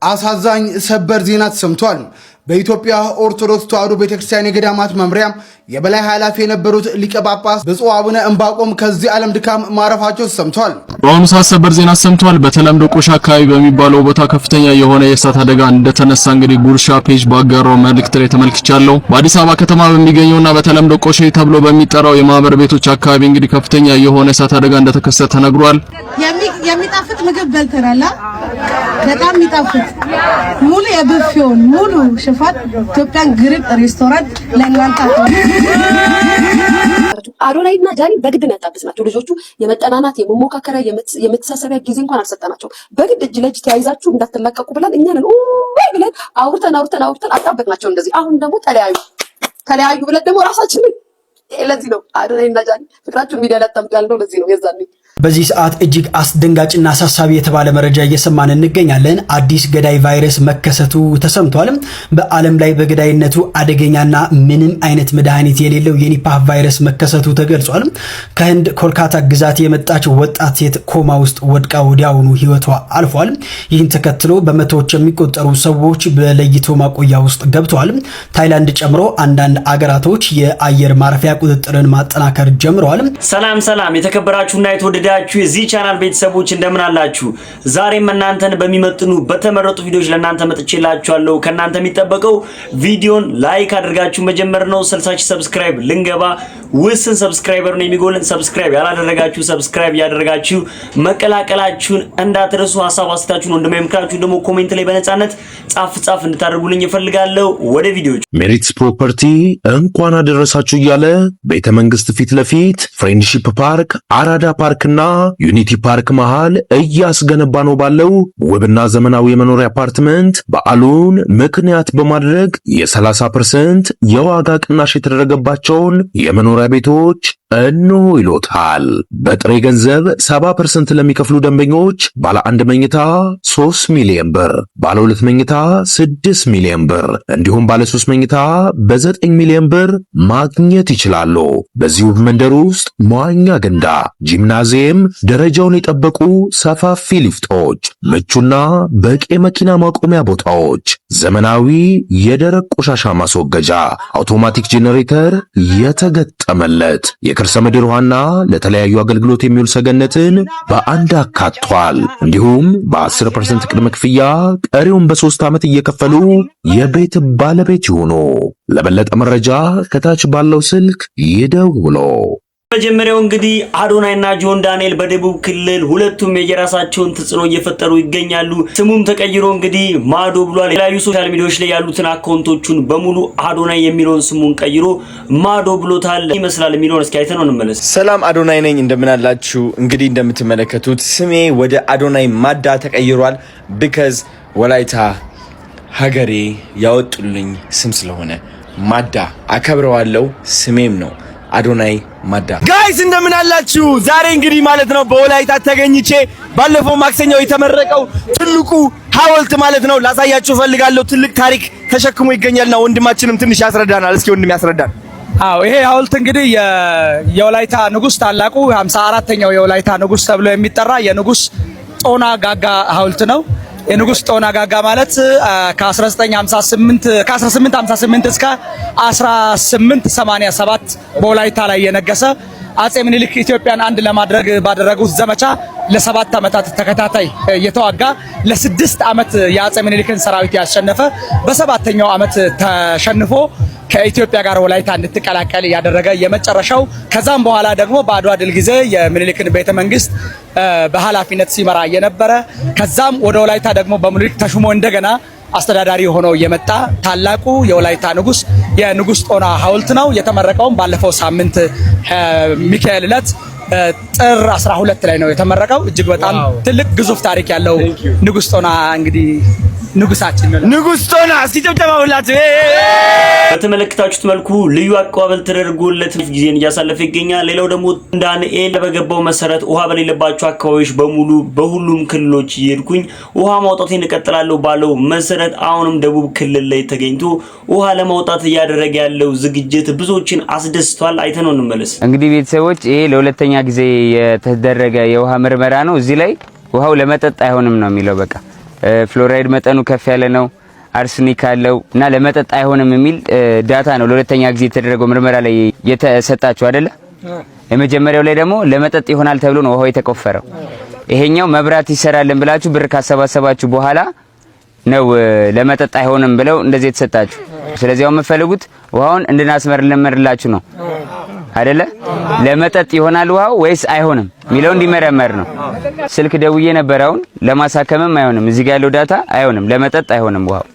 አሳዛኝ ሰበር ዜና ተሰምቷል። በኢትዮጵያ ኦርቶዶክስ ተዋሕዶ ቤተክርስቲያን የገዳማት መምሪያ የበላይ ኃላፊ የነበሩት ሊቀ ጳጳስ ብፁዕ አቡነ ዕንባቆም ከዚህ ዓለም ድካም ማረፋቸው ተሰምቷል። በአሁኑ ሰዓት ሰበር ዜና ተሰምቷል። በተለምዶ ቆሻ አካባቢ በሚባለው ቦታ ከፍተኛ የሆነ የእሳት አደጋ እንደተነሳ እንግዲህ ጉርሻ ፔጅ ባጋራው መልእክት ላይ ተመልክቻለሁ። በአዲስ አበባ ከተማ በሚገኘውና በተለምዶ ቆሼ ተብሎ በሚጠራው የማህበር ቤቶች አካባቢ እንግዲህ ከፍተኛ የሆነ የእሳት አደጋ እንደተከሰተ ተነግሯል። የሚጣፍጥ ምግብ በልተናል። በጣም የሚጣፍጥ ሙሉ የብፌውን ሙሉ ሽፋን ኢትዮጵያን ግሪክ ሬስቶራንት ለእናንተ አዶናይና ጃኒ በግድ ነው ያጣበስናቸው። ልጆቹ የመጠናናት የመሞካከሪያ የመተሳሰቢያ ጊዜ እንኳን አልሰጠናቸው። በግድ እጅ ለእጅ ተያይዛችሁ እንዳትላቀቁ ብለን እኛን ብለን አውርተን አጣበቅናቸው። እንደዚህ አሁን ደግሞ ተለያዩ ብለን ደግሞ ራሳችንን ለዚህ ነው አዶናይና ጃኒ ፍቅራችሁን ሚዲያ ላይ አጣምጡ ያልነው ለዚህ ነው። የዛኔ በዚህ ሰዓት እጅግ አስደንጋጭና አሳሳቢ የተባለ መረጃ እየሰማን እንገኛለን። አዲስ ገዳይ ቫይረስ መከሰቱ ተሰምቷል። በዓለም ላይ በገዳይነቱ አደገኛና ምንም አይነት መድኃኒት የሌለው የኒፓህ ቫይረስ መከሰቱ ተገልጿል። ከህንድ ኮልካታ ግዛት የመጣች ወጣት ሴት ኮማ ውስጥ ወድቃ ወዲያውኑ ህይወቷ አልፏል። ይህን ተከትሎ በመቶዎች የሚቆጠሩ ሰዎች በለይቶ ማቆያ ውስጥ ገብተዋል። ታይላንድ ጨምሮ አንዳንድ አገራቶች የአየር ማረፊያ ቁጥጥርን ማጠናከር ጀምረዋል። ሰላም የተከበራችሁና የተወደዳችሁ የዚህ ቻናል ቤተሰቦች እንደምን አላችሁ? ዛሬም እናንተን በሚመጥኑ በተመረጡ ቪዲዮዎች ለእናንተ መጥቼላችኋለሁ። ከእናንተ የሚጠበቀው ቪዲዮን ላይክ አድርጋችሁ መጀመር ነው። 60 ሰብስክራይብ ልንገባ ውስን ሰብስክራይበር ነው የሚጎልን። ሰብስክራይብ ያላደረጋችሁ ሰብስክራይብ ያደረጋችሁ መቀላቀላችሁን እንዳትረሱ። ሐሳብ አስተያየታችሁን ወንድማይ ምክራችሁን ደግሞ ኮሜንት ላይ በነጻነት ጻፍ እንድታደርጉልኝ እፈልጋለሁ። ወደ ቪዲዮዎች ሜሪትስ ፕሮፐርቲ እንኳን አደረሳችሁ እያለ ቤተ መንግስት ፊት ለፊት ፍሬንድሺፕ ፓርክ፣ አራዳ ፓርክና ዩኒቲ ፓርክ መሃል እያስገነባ ነው ባለው ውብና ዘመናዊ የመኖሪያ አፓርትመንት በዓሉን ምክንያት በማድረግ የ30% የዋጋ ቅናሽ የተደረገባቸውን የመኖሪያ ቤቶች እንሆ ይሎታል። በጥሬ ገንዘብ 70% ለሚከፍሉ ደንበኞች ባለ 1 መኝታ 3 ሚሊዮን ብር፣ ባለ 2 መኝታ 6 ሚሊዮን ብር እንዲሁም ባለ 3 መኝታ በ9 ሚሊዮን ብር ማግኘት ይችላሉ። በዚህ ውብ መንደር ውስጥ መዋኛ ገንዳ፣ ጂምናዚየም፣ ደረጃውን የጠበቁ ሰፋፊ ሊፍቶች፣ ምቹና በቂ መኪና ማቆሚያ ቦታዎች፣ ዘመናዊ የደረቅ ቆሻሻ ማስወገጃ፣ አውቶማቲክ ጄኔሬተር የተገጠመለት የከርሰ ምድር ውሃና ለተለያዩ አገልግሎት የሚውል ሰገነትን በአንድ አካቷል። እንዲሁም በ10% ቅድመ ክፍያ ቀሪውን በ3 ዓመት እየከፈሉ የቤት ባለቤት ይሁኑ። ለበለጠ መረጃ ከታች ባለው ስልክ ይደውሉ። መጀመሪያው እንግዲህ አዶናይና ጆን ዳንኤል በደቡብ ክልል ሁለቱም የየራሳቸውን ተጽዕኖ እየፈጠሩ ይገኛሉ። ስሙም ተቀይሮ እንግዲህ ማዶ ብሏል። የተለያዩ ሶሻል ሚዲያዎች ላይ ያሉትን አካውንቶቹን በሙሉ አዶናይ የሚለውን ስሙን ቀይሮ ማዶ ብሎታል። ይመስላል የሚለውን እስኪ አይተነው እንመለስ። ሰላም አዶናይ ነኝ፣ እንደምን አላችሁ? እንግዲህ እንደምትመለከቱት ስሜ ወደ አዶናይ ማዳ ተቀይሯል። ቢካዝ ወላይታ ሀገሬ ያወጡልኝ ስም ስለሆነ ማዳ አከብረዋለሁ። ስሜም ነው አዶናይ ማዳ። ጋይስ እንደምን አላችሁ? ዛሬ እንግዲህ ማለት ነው በወላይታ ተገኝቼ ባለፈው ማክሰኞ የተመረቀው ትልቁ ሐውልት ማለት ነው ላሳያችሁ ፈልጋለሁ። ትልቅ ታሪክ ተሸክሞ ይገኛልና ወንድማችንም ትንሽ ያስረዳናል። እስኪ ወንድም ያስረዳን። ይሄ ሐውልት እንግዲህ የወላይታ ንጉስ ታላቁ 54ኛው የወላይታ ንጉስ ተብሎ የሚጠራ የንጉስ ጦና ጋጋ ሐውልት ነው። የንጉስ ጦና ጋጋ ማለት ከ1858 እስከ 1887 በወላይታ ላይ የነገሰ አጼ ምኒልክ ኢትዮጵያን አንድ ለማድረግ ባደረጉት ዘመቻ ለ7 ዓመታት ተከታታይ የተዋጋ ለ6 ዓመት የአጼ ምኒልክን ሰራዊት ያሸነፈ በ7ኛው ዓመት ተሸንፎ ከኢትዮጵያ ጋር ወላይታ እንድትቀላቀል ያደረገ የመጨረሻው ከዛም በኋላ ደግሞ በአድዋ ድል ጊዜ የምኒልክን ቤተ መንግስት በኃላፊነት ሲመራ የነበረ ከዛም ወደ ወላይታ ደግሞ በምኒልክ ተሹሞ እንደገና አስተዳዳሪ ሆኖ የመጣ ታላቁ የወላይታ ንጉስ የንጉስ ጦና ሐውልት ነው። የተመረቀውም ባለፈው ሳምንት ሚካኤል ዕለት ጥር 12 ላይ ነው የተመረቀው። እጅግ በጣም ትልቅ ግዙፍ ታሪክ ያለው ንጉስ ጦና እንግዲህ ንጉሳችን ነው። ንጉስ ጦና ሲጨብጨባውላችሁ በተመለከታችሁት መልኩ ልዩ አቀባበል ተደርጎለት ጊዜን እያሳለፈ ይገኛል። ሌላው ደግሞ ዳንኤል በገባው መሰረት ውሃ በሌለባቸው አካባቢዎች በሙሉ በሁሉም ክልሎች ይሄድኩኝ ውሃ ማውጣቴን እቀጥላለሁ ባለው መሰረት አሁንም ደቡብ ክልል ላይ ተገኝቶ ውሃ ለማውጣት ያደረገ ያለው ዝግጅት ብዙዎችን አስደስቷል። አይተነው እንመለስ። እንግዲህ ቤተሰቦች ይሄ ለሁለተኛ ጊዜ የተደረገ የውሃ ምርመራ ነው። እዚህ ላይ ውሃው ለመጠጥ አይሆንም ነው የሚለው። በቃ ፍሎራይድ መጠኑ ከፍ ያለ ነው፣ አርሰኒክ አለው እና ለመጠጥ አይሆንም የሚል ዳታ ነው ለሁለተኛ ጊዜ የተደረገው ምርመራ ላይ የተሰጣችሁ አይደለ? የመጀመሪያው ላይ ደግሞ ለመጠጥ ይሆናል ተብሎ ነው ውሃው የተቆፈረው። ይሄኛው መብራት ይሰራልን ብላችሁ ብር ካሰባሰባችሁ በኋላ ነው ለመጠጥ አይሆንም ብለው እንደዚህ የተሰጣችሁ። ስለዚህ አሁን የምትፈልጉት ውሃውን እንድናስመረምርላችሁ ነው አይደለ? ለመጠጥ ይሆናል ውሃው ወይስ አይሆንም ሚለው እንዲመረመር ነው። ስልክ ደውዬ ነበር። አሁን ለማሳከምም አይሆንም፣ እዚህ ጋር ያለው ዳታ አይሆንም፣ ለመጠጥ አይሆንም ውሃው።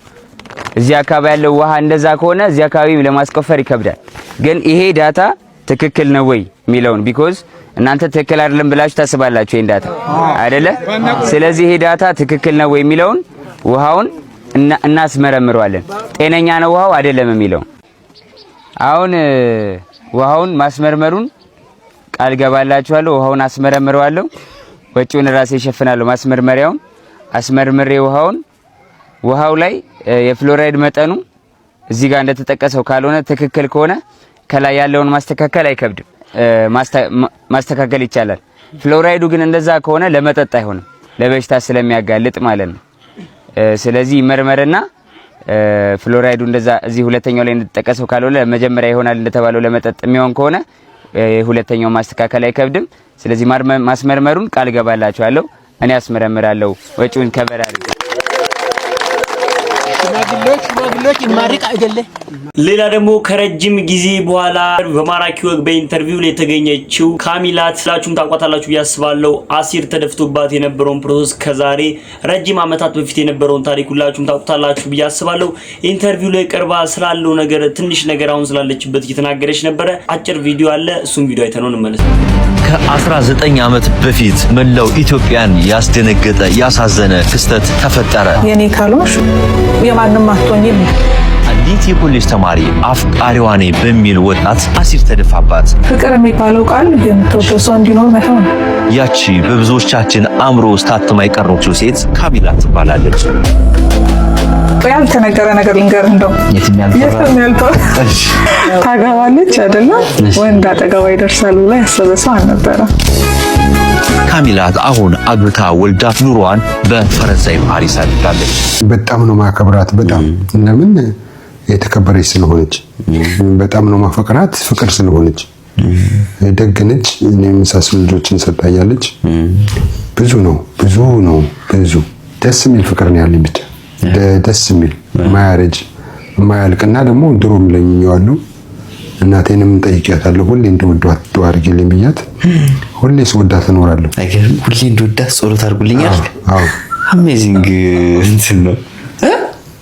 እዚህ አካባቢ ያለው ውሃ እንደዛ ከሆነ እዚህ አካባቢ ለማስቆፈር ይከብዳል። ግን ይሄ ዳታ ትክክል ነው ወይ ሚለውን ቢኮዝ እናንተ ትክክል አይደለም ብላችሁ ታስባላችሁ ይሄን ዳታ አይደለ? ስለዚህ ይሄ ዳታ ትክክል ነው ወይ ሚለውን ውሃውን እናስመረምረዋለን። ጤነኛ ነው ውሃው አይደለም የሚለው አሁን ውሃውን ማስመርመሩን ቃል ገባላችኋለሁ። ውሃውን አስመረምረዋለሁ፣ ወጪውን ራሴ እሸፍናለሁ። ማስመርመሪያውን አስመርምሬ ውሃው ላይ የፍሎራይድ መጠኑ እዚህ ጋር እንደተጠቀሰው ካልሆነ ትክክል ከሆነ ከላይ ያለውን ማስተካከል አይከብድም፣ ማስተካከል ይቻላል። ፍሎራይዱ ግን እንደዛ ከሆነ ለመጠጥ አይሆንም፣ ለበሽታ ስለሚያጋልጥ ማለት ነው። ስለዚህ ይመርመርና ፍሎራይዱ እንደዛ እዚህ ሁለተኛው ላይ እንደተጠቀሰው ካልሆነ መጀመሪያ ይሆናል እንደተባለው ለመጠጥ የሚሆን ከሆነ ሁለተኛው ማስተካከል አይከብድም። ስለዚህ ማስመርመሩን ቃል ገባላችኋለሁ። እኔ አስመረምራለሁ ወጪውን ከበር አድርጌ። ሽማግሌዎች ይማርቅ አይደለ? ሌላ ደግሞ ከረጅም ጊዜ በኋላ በማራኪ ወግ በኢንተርቪው ላይ የተገኘችው ካሚላት ስላችሁም ታቋታላችሁ ያስባለው አሲር ተደፍቶባት የነበረውን ፕሮሰስ ከዛሬ ረጅም ዓመታት በፊት የነበረውን ታሪክ ሁላችሁም ታቋታላችሁ ያስባለው ኢንተርቪው ላይ ቀርባ ስላለው ነገር ትንሽ ነገር አሁን ስላለችበት እየተናገረች ነበር። አጭር ቪዲዮ አለ፣ እሱም ቪዲዮ አይተነው እንመለስ። ከ19 ዓመት በፊት መላው ኢትዮጵያን ያስደነገጠ ያሳዘነ ክስተት ተፈጠረ። የኔ ካሎሽ የማንም አትሆኝም። አንዲት የኮሌጅ ተማሪ አፍቃሪዋ ነኝ በሚል ወጣት አሲር ተደፋባት። ፍቅር የሚባለው ቃል የምትወደው ሰው እንዲኖር መተው ነው። ያቺ በብዙዎቻችን አእምሮ ውስጥ ታትማ የቀረችው ሴት ካሚላት ትባላለች። ያልተነገረ ነገር ልንገር፣ እንደው የትኛልተው ታገባለች አይደለ? ወንድ አጠገቧ ይደርሳል ብላ ያሰበ ሰው አልነበረም። ካሚላት አሁን አግብታ ወልዳ ኑሯን በፈረንሳይ ፓሪስ አድርጋለች። በጣም ነው ማከብራት። በጣም ለምን የተከበረች ስለሆነች፣ በጣም ነው ማፈቅራት። ፍቅር ስለሆነች ደግ ነች። እኔም የመሳሰሉ ልጆችን ሰጣኛለች። ብዙ ደስ የሚል ፍቅር ነው ያለኝ። ብቻ ደስ የሚል ማያረጅ ማያልቅና ደግሞ ድሮም ለኝኛዋለሁ። እናቴንም ጠይቂያታለሁ። ሁሌ እንደወዳት ዱአ አድርጊልኝ ብያት ሁሌ ስወዳት እኖራለሁ። አይገርም? ሁሌ እንደወዳት ጸሎት አድርጉልኛል። አዎ አሜዚንግ እንትን ነው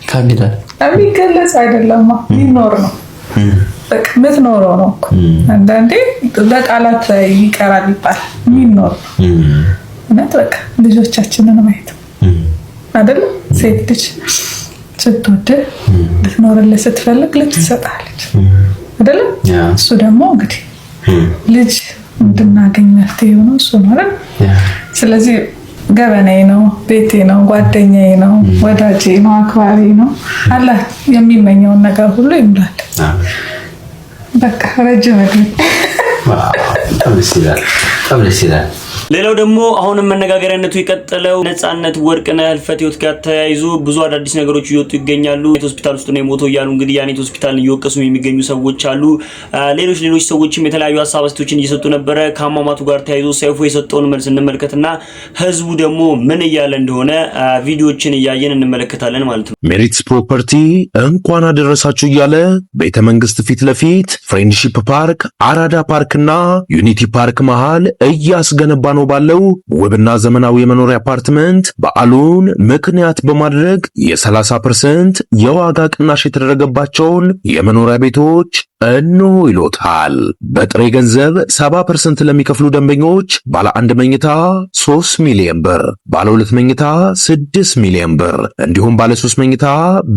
ካሚላት። የሚገለጽ አይደለም፣ ይኖር ነው። በቃ ምትኖረው ነው። አንዳንዴ በቃላት ይቀራል ይባላል። የሚኖር ነው። በቃ ልጆቻችንን ማየት አይደል? ሴት ልጅ ስትወድ ልትኖርልህ ስትፈልግ ልጅ ትሰጣለች አይደል? እሱ ደግሞ እንግዲህ ልጅ እንድናገኝ መፍትሄ የሆነው እሱ ማለት። ስለዚህ ገበናዬ ነው፣ ቤቴ ነው፣ ጓደኛዬ ነው፣ ወዳጄ ነው፣ አክባሪ ነው። አላህ የሚመኘውን ነገር ሁሉ ይሙላል። በቃ ረጅም እድሜ። ደስ ይላል። ሌላው ደግሞ አሁንም መነጋገሪያነቱ የቀጠለው ነፃነት ወርቅነህ ህልፈት ህይወት ጋር ተያይዞ ብዙ አዳዲስ ነገሮች እየወጡ ይገኛሉ። ሆስፒታል ውስጥ ነው የሞተው እያሉ እንግዲህ ያኔት ሆስፒታልን እየወቀሱ የሚገኙ ሰዎች አሉ። ሌሎች ሰዎችም የተለያዩ ሀሳብ አስተያየቶችን እየሰጡ ነበረ። ከአሟሟቱ ጋር ተያይዞ ሰይፉ የሰጠውን መልስ እንመልከትና ህዝቡ ደግሞ ምን እያለ እንደሆነ ቪዲዮዎችን እያየን እንመለከታለን ማለት ነው። ሜሪትስ ፕሮፐርቲ እንኳን አደረሳችሁ እያለ ቤተ መንግስት ፊት ለፊት ፍሬንድሺፕ ፓርክ፣ አራዳ ፓርክና ዩኒቲ ፓርክ መሃል እያስገነባ ነው ባለው ውብና ዘመናዊ የመኖሪያ አፓርትመንት በዓሉን ምክንያት በማድረግ የ30% የዋጋ ቅናሽ የተደረገባቸውን የመኖሪያ ቤቶች እንሆ ይሎታል። በጥሬ ገንዘብ 70% ለሚከፍሉ ደንበኞች ባለ 1 መኝታ 3 ሚሊዮን ብር፣ ባለ 2 መኝታ 6 ሚሊዮን ብር እንዲሁም ባለ 3 መኝታ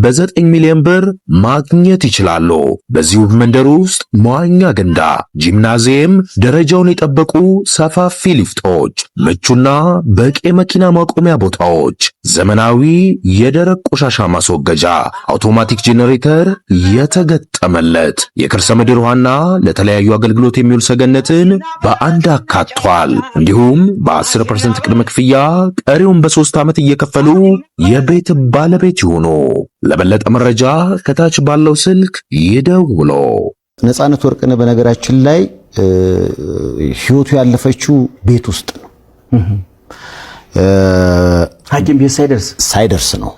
በ9 ሚሊዮን ብር ማግኘት ይችላሉ። በዚህ ውብ መንደር ውስጥ መዋኛ ገንዳ፣ ጂምናዚየም፣ ደረጃውን የጠበቁ ሰፋፊ ሊፍቶች፣ ምቹና በቂ መኪና ማቆሚያ ቦታዎች፣ ዘመናዊ የደረቅ ቆሻሻ ማስወገጃ፣ አውቶማቲክ ጄኔሬተር የተገጠመለት የከርሰ ምድር ውሃና ለተለያዩ አገልግሎት የሚውል ሰገነትን በአንድ አካቷል። እንዲሁም በ10% ቅድመ ክፍያ ቀሪውን በ3 ዓመት እየከፈሉ የቤት ባለቤት ይሁኑ። ለበለጠ መረጃ ከታች ባለው ስልክ ይደውሉ። ነፃነት ወርቅነህ በነገራችን ላይ ህይወቱ ያለፈችው ቤት ውስጥ ነው። ሐኪም ቤት ሳይደርስ ነው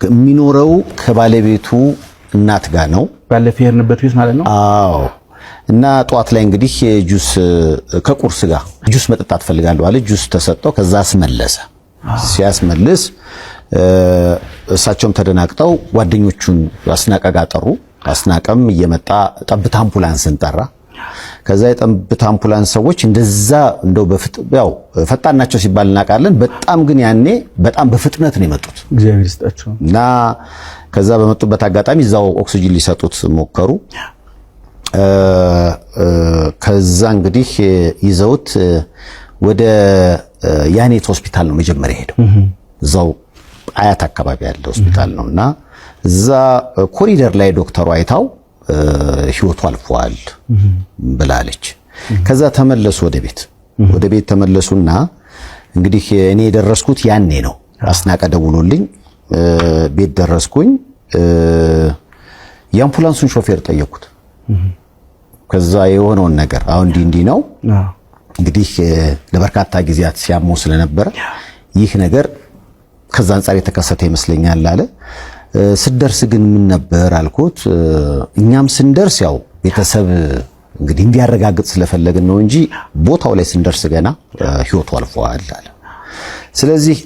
የሚኖረው። ከባለቤቱ እናት ጋር ነው። ባለፈ የሄድንበት ቤት ማለት ነው። አዎ። እና ጧት ላይ እንግዲህ ጁስ ከቁርስ ጋር ጁስ መጠጣት ፈልጋለሁ አለ። ጁስ ተሰጠው። ከዛ አስመለሰ። ሲያስመልስ እሳቸውም ተደናቅጠው ጓደኞቹን አስናቀ ጋር ጠሩ። አስናቀም እየመጣ ጠብታ አምቡላንስን ጠራ። ከዛ የጠብታ አምቡላንስ ሰዎች እንደዛ እንደው ያው ፈጣን ናቸው ሲባል እናውቃለን። በጣም ግን ያኔ በጣም በፍጥነት ነው የመጡት። እግዚአብሔር ይስጣቸው። እና ከዛ በመጡበት አጋጣሚ እዛው ኦክሲጅን ሊሰጡት ሞከሩ። ከዛ እንግዲህ ይዘውት ወደ ያኔት ሆስፒታል ነው መጀመሪያ ሄደው። እዛው አያት አካባቢ ያለ ሆስፒታል ነውና እዛ ኮሪደር ላይ ዶክተሩ አይታው ህይወቱ አልፏል ብላለች። ከዛ ተመለሱ ወደ ቤት ተመለሱና እንግዲህ እኔ የደረስኩት ያኔ ነው። አስናቀ ደውሎልኝ ቤት ደረስኩኝ። የአምቡላንሱን ሾፌር ጠየቁት። ከዛ የሆነውን ነገር አሁን እንዲህ ነው እንግዲህ ለበርካታ ጊዜያት ሲያሞ ስለነበረ ይህ ነገር ከዛ አንፃር የተከሰተ ይመስለኛል አለ። ስደርስ ግን ምን ነበር አልኩት። እኛም ስንደርስ ያው ቤተሰብ እንግዲህ እንዲያረጋግጥ ስለፈለግን ነው እንጂ ቦታው ላይ ስንደርስ ገና ህይወቱ አልፏል አለ። ስለዚህ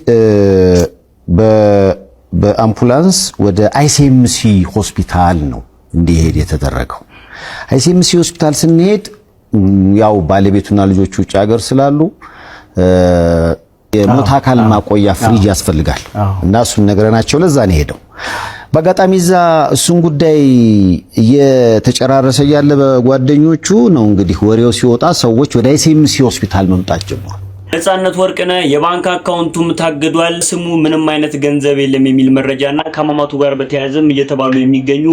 በአምቡላንስ ወደ አይሲኤምሲ ሆስፒታል ነው እንዲሄድ የተደረገው። አይሲኤምሲ ሆስፒታል ስንሄድ ያው ባለቤቱና ልጆቹ ውጭ ሀገር ስላሉ የሞት አካል ማቆያ ፍሪጅ ያስፈልጋል እና እሱን ነገረናቸው። ለዛ ነው ሄደው። በአጋጣሚ እዛ እሱን ጉዳይ እየተጨራረሰ ያለ በጓደኞቹ ነው እንግዲህ ወሬው ሲወጣ ሰዎች ወደ አይሲኤምሲ ሆስፒታል መምጣት ጀመሩ። ነፃነት ወርቅነህ የባንክ አካውንቱም ታግዷል፣ ስሙ ምንም አይነት ገንዘብ የለም የሚል መረጃና ከማማቱ ጋር በተያያዘም እየተባሉ የሚገኙ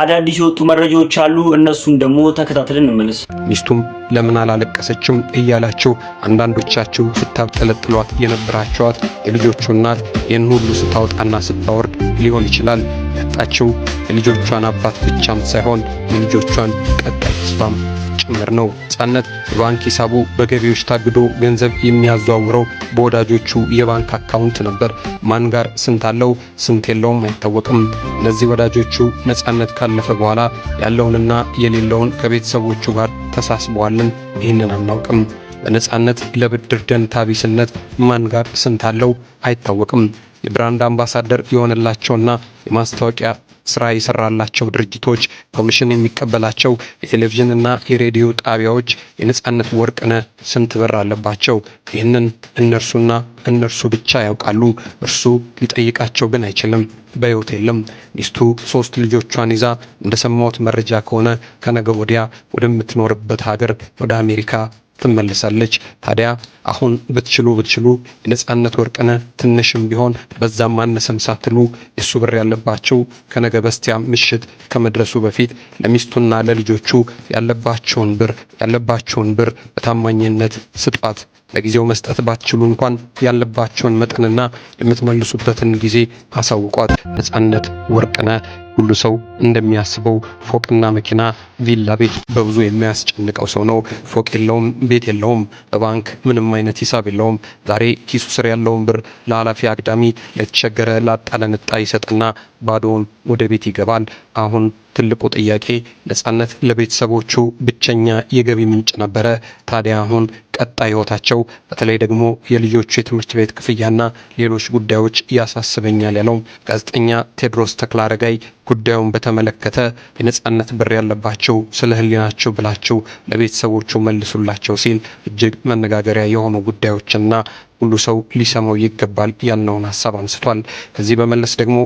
አዳዲስ የወጡ መረጃዎች አሉ። እነሱን ደግሞ ተከታትለን እንመለስ። ሚስቱም ለምን አላለቀሰችም እያላችሁ አንዳንዶቻችሁ ስታብጠለጥሏት የነበራችኋት የልጆቹ እናት ይህን ሁሉ ስታወጣና ስታወርድ ሊሆን ይችላል ያጣችው የልጆቿን አባት ብቻም ሳይሆን የልጆቿን ቀጣይ ተስፋም ጭምር ነው። ነፃነት የባንክ ሂሳቡ በገቢዎች ታግዶ ገንዘብ የሚያዘዋውረው በወዳጆቹ የባንክ አካውንት ነበር። ማን ጋር ስንት አለው ስንት የለውም አይታወቅም። እነዚህ ወዳጆቹ ነፃነት ካለፈ በኋላ ያለውንና የሌለውን ከቤተሰቦቹ ጋር ተሳስበዋልን ይህንን አናውቅም። በነፃነት ለብድር ደንታ ቢስነት ማን ጋር ስንት አለው አይታወቅም። የብራንድ አምባሳደር የሆነላቸውና የማስታወቂያ ስራ የሰራላቸው ድርጅቶች ኮሚሽን የሚቀበላቸው የቴሌቪዥንና የሬዲዮ ጣቢያዎች የነፃነት ወርቅነህ ስንት ብር አለባቸው? ይህንን እነርሱና እነርሱ ብቻ ያውቃሉ። እርሱ ሊጠይቃቸው ግን አይችልም። በሕይወት የለም። ሚስቱ 3 ልጆቿን ይዛ እንደሰማሁት መረጃ ከሆነ ከነገ ወዲያ ወደምትኖርበት ሀገር ወደ አሜሪካ ትመለሳለች። ታዲያ አሁን ብትችሉ የነፃነት ወርቅነህ ትንሽም ቢሆን በዛም ማነሰም ሳትሉ የሱ ብር ያለባቸው ከነገ በስቲያ ምሽት ከመድረሱ በፊት ለሚስቱና ለልጆቹ ያለባቸውን ብር በታማኝነት ስጧት። ለጊዜው መስጠት ባትችሉ እንኳን ያለባቸውን መጠንና የምትመልሱበትን ጊዜ አሳውቋት። ነፃነት ወርቅነህ ሁሉ ሰው እንደሚያስበው ፎቅና መኪና፣ ቪላ ቤት በብዙ የሚያስጨንቀው ሰው ነው። ፎቅ የለውም፣ ቤት የለውም፣ በባንክ ምንም አይነት ሂሳብ የለውም። ዛሬ ኪሱ ስር ያለውን ብር ለኃላፊ አግዳሚ፣ ለተቸገረ ላጣ ለነጣ ይሰጥና ባዶውን ወደ ቤት ይገባል። አሁን ትልቁ ጥያቄ ነፃነት ለቤተሰቦቹ ብቸኛ የገቢ ምንጭ ነበረ። ታዲያ አሁን ቀጣይ ህይወታቸው በተለይ ደግሞ የልጆቹ የትምህርት ቤት ክፍያና ሌሎች ጉዳዮች ያሳስበኛል ያለው ጋዜጠኛ ቴዎድሮስ ተክለአረጋይ ጉዳዩን በተመለከተ የነፃነት ብር ያለባቸው ስለ ህሊናቸው ብላቸው ለቤተሰቦቹ መልሱላቸው ሲል እጅግ መነጋገሪያ የሆኑ ጉዳዮችና ሁሉ ሰው ሊሰማው ይገባል ያልነውን ሐሳብ አንስቷል። ከዚህ በመለስ ደግሞ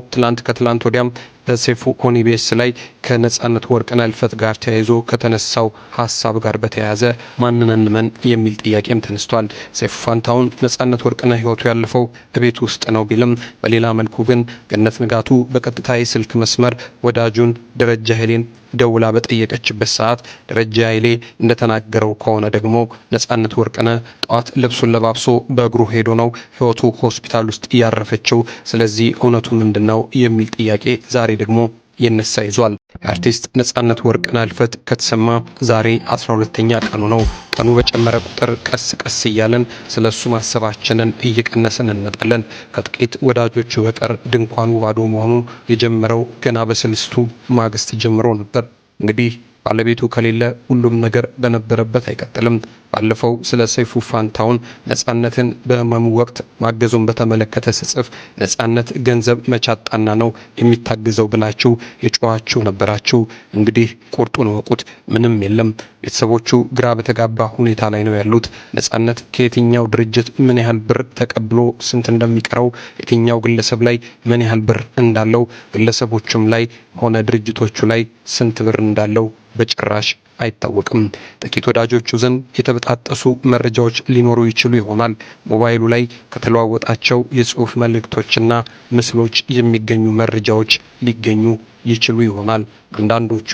ከትላንት ወዲያም በሰይፉ ኢቢኤስ ላይ ከነጻነት ወርቅነህ ህልፈት ጋር ተያይዞ ከተነሳው ሐሳብ ጋር በተያያዘ ማንን እንመን የሚል ጥያቄም ተነስቷል። ሰይፉ ፋንታሁን ነጻነት ወርቅነህ ህይወቱ ያለፈው ቤት ውስጥ ነው ቢልም በሌላ መልኩ ግን ገነት ንጋቱ በቀጥታ የስልክ መስመር ወዳጁን ደረጃ ኃይሌን ደውላ በጠየቀችበት ሰዓት ደረጃ ኃይሌ እንደተናገረው ከሆነ ደግሞ ነጻነት ወርቅነህ ጧት ልብሱን ለባብሶ በእግሩ ሄዶ ነው ህይወቱ ሆስፒታል ውስጥ ያረፈችው። ስለዚህ እውነቱ ምንድነው የሚል ጥያቄ ዛሬ ደግሞ የነሳ ይዟል። አርቲስት ነጻነት ወርቅነህ ህልፈት ከተሰማ ዛሬ 12ኛ ቀኑ ነው። ቀኑ በጨመረ ቁጥር ቀስ ቀስ እያለን ስለሱ ማሰባችንን እየቀነስን እንመጣለን። ከጥቂት ወዳጆቹ በቀር ድንኳኑ ባዶ መሆኑ የጀመረው ገና በስልስቱ ማግስት ጀምሮ ነበር። እንግዲህ ባለቤቱ ከሌለ ሁሉም ነገር በነበረበት አይቀጥልም። ባለፈው ስለ ሰይፉ ፋንታሁን ነጻነትን በህመሙ ወቅት ማገዙን በተመለከተ ስጽፍ ነጻነት ገንዘብ መቻጣና ነው የሚታገዘው ብላችሁ የጮኻችሁ ነበራችሁ። እንግዲህ ቁርጡን ወቁት፣ ምንም የለም። ቤተሰቦቹ ግራ በተጋባ ሁኔታ ላይ ነው ያሉት። ነጻነት ከየትኛው ድርጅት ምን ያህል ብር ተቀብሎ ስንት እንደሚቀረው፣ የትኛው ግለሰብ ላይ ምን ያህል ብር እንዳለው፣ ግለሰቦቹም ላይ ሆነ ድርጅቶቹ ላይ ስንት ብር እንዳለው በጭራሽ አይታወቅም። ጥቂት ወዳጆቹ ዘንድ የተበጣጠሱ መረጃዎች ሊኖሩ ይችሉ ይሆናል። ሞባይሉ ላይ ከተለዋወጣቸው የጽሑፍ መልእክቶችና ምስሎች የሚገኙ መረጃዎች ሊገኙ ይችሉ ይሆናል። አንዳንዶቹ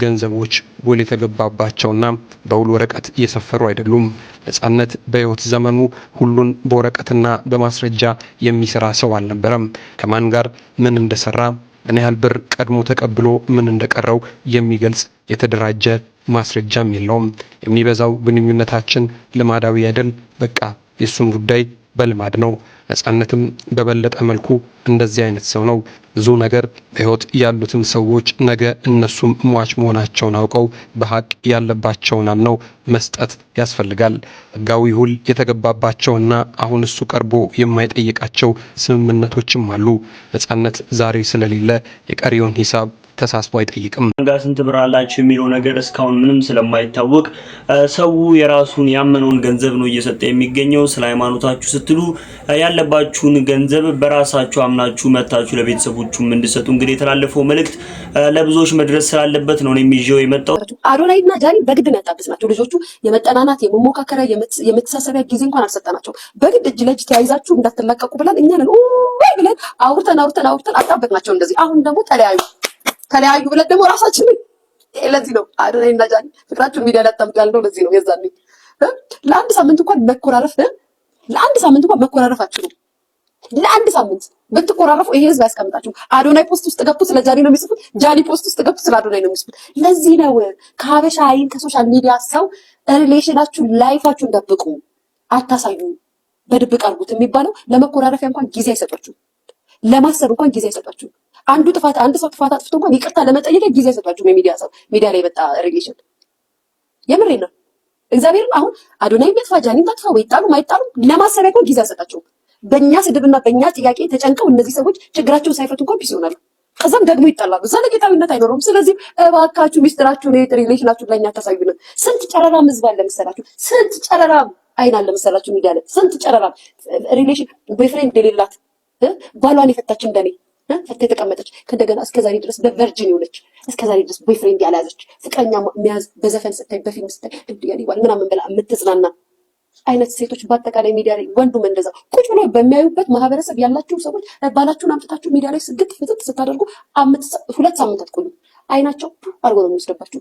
ገንዘቦች ውል የተገባባቸውና በውል ወረቀት እየሰፈሩ አይደሉም። ነጻነት በህይወት ዘመኑ ሁሉን በወረቀትና በማስረጃ የሚሰራ ሰው አልነበረም። ከማን ጋር ምን እንደሰራ፣ ምን ያህል ብር ቀድሞ ተቀብሎ ምን እንደቀረው የሚገልጽ የተደራጀ ማስረጃም የለውም። የሚበዛው ግንኙነታችን ልማዳዊ አይደል፣ በቃ የሱም ጉዳይ በልማድ ነው። ነጻነትም በበለጠ መልኩ እንደዚህ አይነት ሰው ነው። ብዙ ነገር በህይወት ያሉትን ሰዎች ነገ እነሱም ሟች መሆናቸውን አውቀው በሐቅ ያለባቸውን አምነው መስጠት ያስፈልጋል። ህጋዊ ውል የተገባባቸውና አሁን እሱ ቀርቦ የማይጠይቃቸው ስምምነቶችም አሉ። ነጻነት ዛሬ ስለሌለ የቀሪውን ሂሳብ ተሳስቦ አይጠይቅም። ጋር ስንት ብር አላችሁ የሚለው ነገር እስካሁን ምንም ስለማይታወቅ ሰው የራሱን ያመነውን ገንዘብ ነው እየሰጠ የሚገኘው። ስለ ሃይማኖታችሁ ስትሉ ያለባችሁን ገንዘብ በራሳችሁ አምናችሁ መታችሁ ለቤተሰቦቹም እንድሰጡ እንግዲህ የተላለፈው መልእክት ለብዙዎች መድረስ ስላለበት ነው እኔም ይዤው የመጣው። አዶናይና ጃኒ በግድ ነው ያጣበስናቸው። ልጆቹ የመጠናናት የመሞካከሪያ የመተሳሰቢያ ጊዜ እንኳን አልሰጠናቸው። በግድ እጅ ለእጅ ተያይዛችሁ እንዳትላቀቁ ብለን እኛን ብለን አውርተን አጣበቅናቸው እንደዚህ። አሁን ደግሞ ተለያዩ ብለን ደግሞ ራሳችንን ለዚህ ነው አዶናይና ጃኒ ፍቅራችሁን ሚዲያ ላይ አጣምጡ ያልነው ለዚህ ነው። የዛኔ ለአንድ ሳምንት እንኳን መኮራረፍ አትችሉም። ለአንድ ሳምንት ብትቆራረፉ ይሄ ህዝብ ያስቀምጣችሁ። አዶናይ ፖስት ውስጥ ገብቶ ስለ ጃኒ ነው የሚጽፉት፣ ጃኒ ፖስት ውስጥ ገብቶ ስለ አዶናይ ነው የሚጽፉት። ለዚህ ነው ከሀበሻ አይን ከሶሻል ሚዲያ ሰው ሪሌሽናችሁ ላይፋችሁን ደብቁ፣ አታሳዩ፣ በድብቅ አድርጉት የሚባለው። ለመኮራረፊያ እንኳን ጊዜ አይሰጣችሁ፣ ለማሰብ እንኳን ጊዜ አይሰጣችሁ። አንድ ሰው ጥፋት አጥፍቶ እንኳን ይቅርታ ለመጠየቅ ጊዜ አይሰጣችሁም። የሚዲያ ሰው ሚዲያ ላይ የመጣ ሪሌሽን የምሬ ነው። እግዚአብሔርም አሁን አዶናይ ቤትፋ ጃኒን ታጥፋ ወይ ጣሉ ማይጣሉ ለማሰቢያ እንኳን ጊዜ አይሰጣችሁም። በእኛ ስድብና በእኛ ጥያቄ ተጨንቀው እነዚህ ሰዎች ችግራቸውን ሳይፈቱ እንኳን ፒስ ይሆናሉ። ከዛም ደግሞ ይጣላሉ። ዘለቄታዊነት አይኖረውም። ስለዚህ እባካችሁ ሚስጥራችሁን ሪሌሽናችሁን ለእኛ ታሳዩን። ስንት ጨረራም ህዝብ አለ መሰላችሁ? ስንት ጨረራም አይን አለ መሰላችሁ? ሚዲያ ላይ ስንት ጨረራም ሪሌሽን ቦይፍሬንድ የሌላት ባሏን የፈታች እንደኔ ፈታ የተቀመጠች ከእንደገና እስከዛሬ ድረስ በቨርጂን የሆነች እስከዛሬ ድረስ ቦይፍሬንድ ያልያዘች ፍቅረኛ መያዝ በዘፈን ስታይ በፊልም ስታይ እንዲያሊባል ምናምን ብላ የምትዝናና አይነት ሴቶች በአጠቃላይ ሚዲያ ላይ ወንዱም እንደዛ ቁጭ ብሎ በሚያዩበት ማህበረሰብ ያላችሁ ሰዎች ባላችሁን አምጥታችሁ ሚዲያ ላይ ስግጥ ፍጥጥ ስታደርጉ 2 ሳምንት አትቆዩ። አይናቸው አርጎ ነው የሚወስደባችሁ።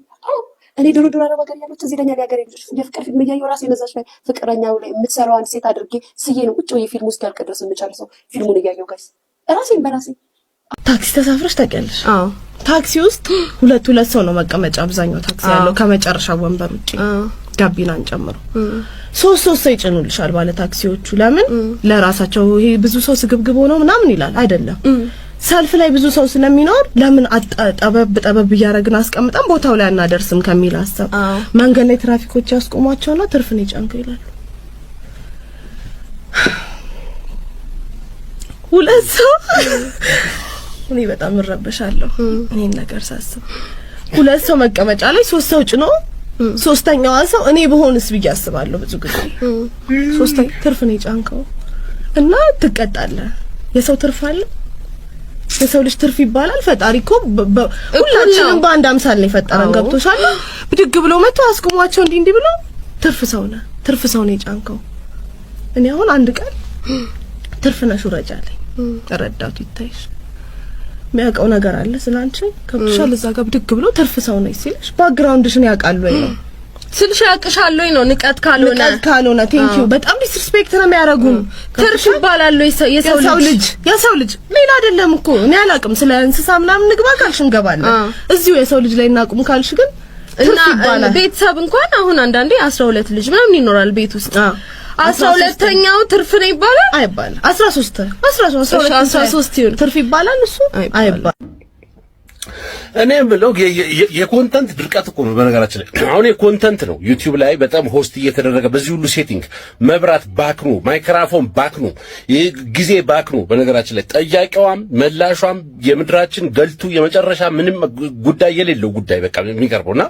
እኔ ድሮ አረብ ሀገር ያለው እዚህ ለኛ ሀገር ልጆች የፍቅር ፊልም እያየሁ ራሴ ነዛች ላይ ፍቅረኛው ላይ የምትሰራዋን ሴት አድርጌ ስዬ ነው ቁጭ ብዬ ፊልሙ እስኪያልቅ ድረስ የምጨርሰው ፊልሙን እያየሁ ጋይስ ራሴን በራሴ ታክሲ ተሳፍረሽ ታውቂያለሽ? አዎ። ታክሲ ውስጥ ሁለት ሰው ነው መቀመጫ አብዛኛው ታክሲ ያለው ከመጨረሻ ወንበር ውጪ ጋቢናን ጨምሮ 3 ሰው ይጭኑልሻል ባለ ታክሲዎቹ። ለምን ለራሳቸው ይሄ ብዙ ሰው ስግብግብ ሆኖ ምናምን ይላል አይደለም። ሰልፍ ላይ ብዙ ሰው ስለሚኖር ለምን ጠበብ እያደረግን አስቀምጠን ቦታው ላይ አናደርስም ከሚል ሀሳብ መንገድ ላይ ትራፊኮች ያስቆሟቸውና ትርፍን ይጫንከው ይላሉ። ሁለት ሰው እኔ በጣም እረበሻለሁ እኔን ነገር ሳስብ። ሁለት ሰው መቀመጫ ላይ 3 ሰው ጭኖ ሶስተኛዋ ሰው እኔ በሆንስ ብዬ አስባለሁ። ብዙ ጊዜ ሶስተኛ ትርፍ ነው የጫንከው እና ትቀጣለህ። የሰው ትርፍ አለ የሰው ልጅ ትርፍ ይባላል? ፈጣሪ እኮ ሁላችንም በአንድ አምሳል ነው የፈጠረን። ገብቶሻል? ብድግ ብሎ መጥቶ አስቆሟቸው እንዲህ ብሎ ትርፍ ሰው ነው የጫንከው። እኔ አሁን አንድ ቀን ትርፍ ነሽ ውረጃለኝ ረዳቱ ይታይሽ የሚያውቀው ነገር አለ ስላንቺ ከብሻል እዛ ጋር ብድግ ብሎ ትርፍ ሰው ነው ሲልሽ ባክግራውንድሽን ያውቃል ወይ ነው ስልሽ ያውቅሻል ወይ ነው። ንቀት ካልሆነ ቴንክ ዩ በጣም ዲስሪስፔክት ነው የሚያረጉን። ትርፍ ይባላል የሰው ልጅ ሌላ አይደለም እኮ እኔ አላውቅም። ስለ እንስሳ ምናምን ንግባ ካልሽ እንገባለን። እዚሁ የሰው ልጅ ላይ እናቁም ካልሽ ግን እና ቤተሰብ እንኳን አሁን አንዳንዴ 12 ልጅ ምናምን ይኖራል ቤት ውስጥ 12ኛው ትርፍ ነው ይባላል? አይባልም። 13 ይሁን ትርፍ ይባላል እሱ አይባልም። እኔ ብለው የኮንተንት ድርቀት እኮ ነው። በነገራችን ላይ አሁን የኮንተንት ነው ዩቲዩብ ላይ በጣም ሆስት እየተደረገ በዚህ ሁሉ ሴቲንግ መብራት ባክኑ፣ ማይክሮፎን ባክኑ፣ ጊዜ ባክኑ። በነገራችን ላይ ጠያቂዋም መላሿም የምድራችን ገልቱ የመጨረሻ ምንም ጉዳይ የሌለው ጉዳይ በቃ የሚቀርበውና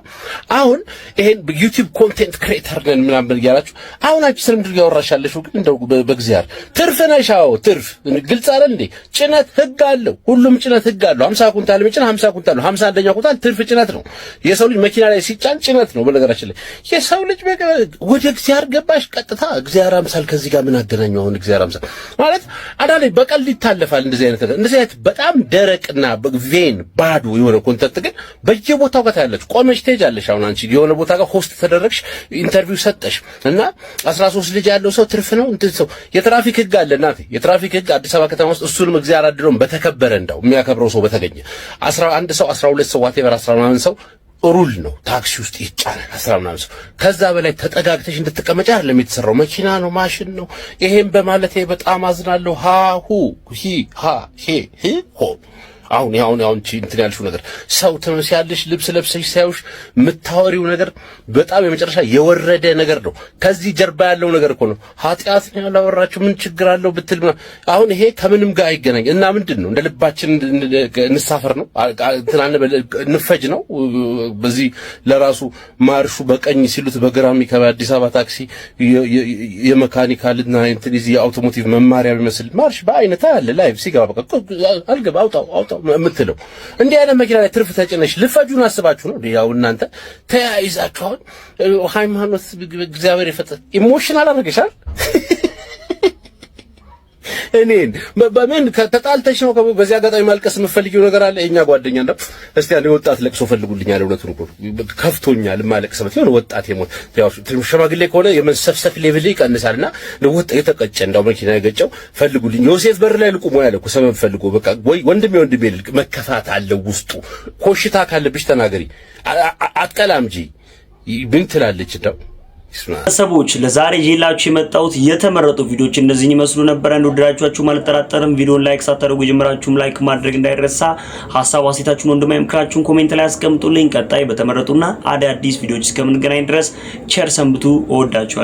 አሁን ይሄን ዩቲዩብ ኮንቴንት ክሬተር ነን ምናምን እያላችሁ አሁን አንቺ ስለምንድን ያወራሻለሽ? ግን እንደው በእግዚአብሔር ትርፍ ነሻው ትርፍ ግልጽ አይደል እንዴ? ጭነት ህግ አለው። ሁሉም ጭነት ህግ አለው። 50 ኩንታል መጭን 50 ኩንታል ነው። 51ኛ ኩንታል ትርፍ ጭነት ነው። የሰው ልጅ መኪና ላይ ሲጫን ጭነት ነው። በነገራችን ላይ የሰው ልጅ ወደ እግዚአብሔር ገባሽ ቀጥታ እግዚአብሔር አምሳል ከዚህ ጋር ምን አገናኘው? አሁን እግዚአብሔር አምሳል ማለት አዳለ በቀል ይታለፋል። እንደዚህ አይነት በጣም ደረቅና ቬን ባዶ የሆነ ኮንተንት ግን በየቦታው ጋር ታያለች። ቆመሽ ትሄጃለሽ። አሁን አንቺ የሆነ ቦታ ጋር ሆስት ተደረግሽ፣ ኢንተርቪው ሰጠሽ እና 13 ልጅ ያለው ሰው ትርፍ ነው እንትን ሰው የትራፊክ ህግ አለ እናቴ። የትራፊክ ህግ አዲስ አበባ ከተማ ውስጥ እሱንም እግዚአብሔር አድሮም በተከበረ እንደው የሚያከብረው ሰው በተገኘ 11 ሰው 12 ሰው ዋቴቨር 19 ሰው ሩል ነው። ታክሲ ውስጥ ይጫናል 19 ሰው። ከዛ በላይ ተጠጋግተሽ እንድትቀመጪ አይደለም የተሰራው። መኪና ነው፣ ማሽን ነው። ይሄን በማለቴ በጣም አዝናለሁ። ሆ አሁን እንትን ያልሽው ነገር ሰው ትመስያለሽ። ልብስ ለብሰሽ ሳይውሽ የምታወሪው ነገር በጣም የመጨረሻ የወረደ ነገር ነው። ከዚህ ጀርባ ያለው ነገር እኮ ነው። ኃጢአት ነው ያላወራችሁ ምን ችግር አለው ብትል አሁን ይሄ ከምንም ጋር አይገናኝ እና ምንድን ነው እንደ ልባችን እንሳፈር ነው እንፈጅ ነው። በዚህ ለራሱ ማርሹ በቀኝ ሲሉት በግራም ከአዲስ አበባ ታክሲ የመካኒካልና እንትን እዚህ የአውቶሞቲቭ መማሪያ የሚመስል ማርሽ በአይነታ ያለ ላይቭ ሲገባ በቃ አልገባ አውጣው የምትለው እንዲህ አይነት መኪና ላይ ትርፍ ተጭነሽ ልፈጁን አስባችሁ ነው። ያው እናንተ ተያይዛችሁ አሁን ሃይማኖት እግዚአብሔር ይፈጠር ኢሞሽናል አድርገሻል። እኔን በምን ተጣልተሽ ነው? በዚህ አጋጣሚ ማልቀስ የምፈልጊው ነገር አለ። የኛ ጓደኛ እንደው እስቲ አንድ ወጣት ለቅሶ ፈልጉልኛል። እውነቱን እኮ ከፍቶኛል። ማለቅሰበት የሆነ ወጣት የሞት ያው ሽማግሌ ከሆነ የመንሰፍሰፍ ሌቭል ይቀንሳልና ለወጣ የተቀጨ እንደው መኪና የገጨው ፈልጉልኝ። ዮሴፍ በር ላይ ልቁሞ ያለ እኮ ሰበብ ፈልጎ በቃ ወይ ወንድሜ ልቅ መከፋት አለው ውስጡ። ኮሽታ ካለብሽ ተናገሪ፣ አትቀላምጂ። ምን ትላለች እንደው ሰዎች ለዛሬ ይላችሁ የመጣሁት የተመረጡ ቪዲዮዎች እነዚህን ይመስሉ ነበር። እንደወደዳችኋችሁ አልጠራጠርም። ቪዲዮን ላይክ ሳታደርጉ ጀምራችሁም ላይክ ማድረግ እንዳይረሳ። ሐሳብ አስተያየታችሁን ወንድማይ ምክራችሁን ኮሜንት ላይ አስቀምጡልኝ። ቀጣይ በተመረጡና አዳዲስ ቪዲዮዎች እስከምንገናኝ ድረስ ቸር ሰንብቱ። እወዳችኋለሁ።